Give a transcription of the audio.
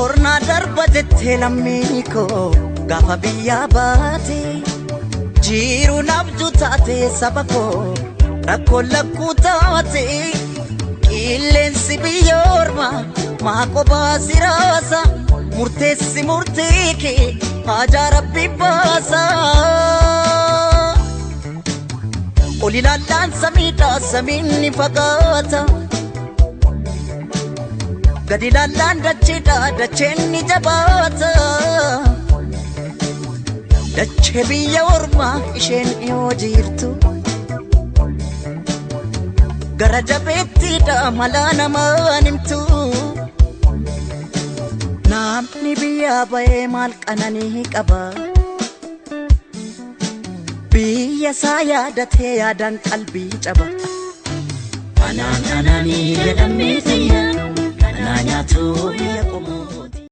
Orna darba jette lammiko gafa biyya baate jiru nabju taate sabako rakko lakku taate qilleensi biyya orma maako baasiraasa murteessi murteeke haja rabbi baasa olilallaan samiidha samiinni fagaata gadi lallaan dacheedha dacheenni jabaata dachee biyya ormaa isheen dhiyoo jirtu gara jabeettiidha malaa namaan himtu namni biyya ba'ee maal qananii qaba biyya isaa yaadatee yaadaan qalbii caba anaan jedhamee tiyya Nanya tu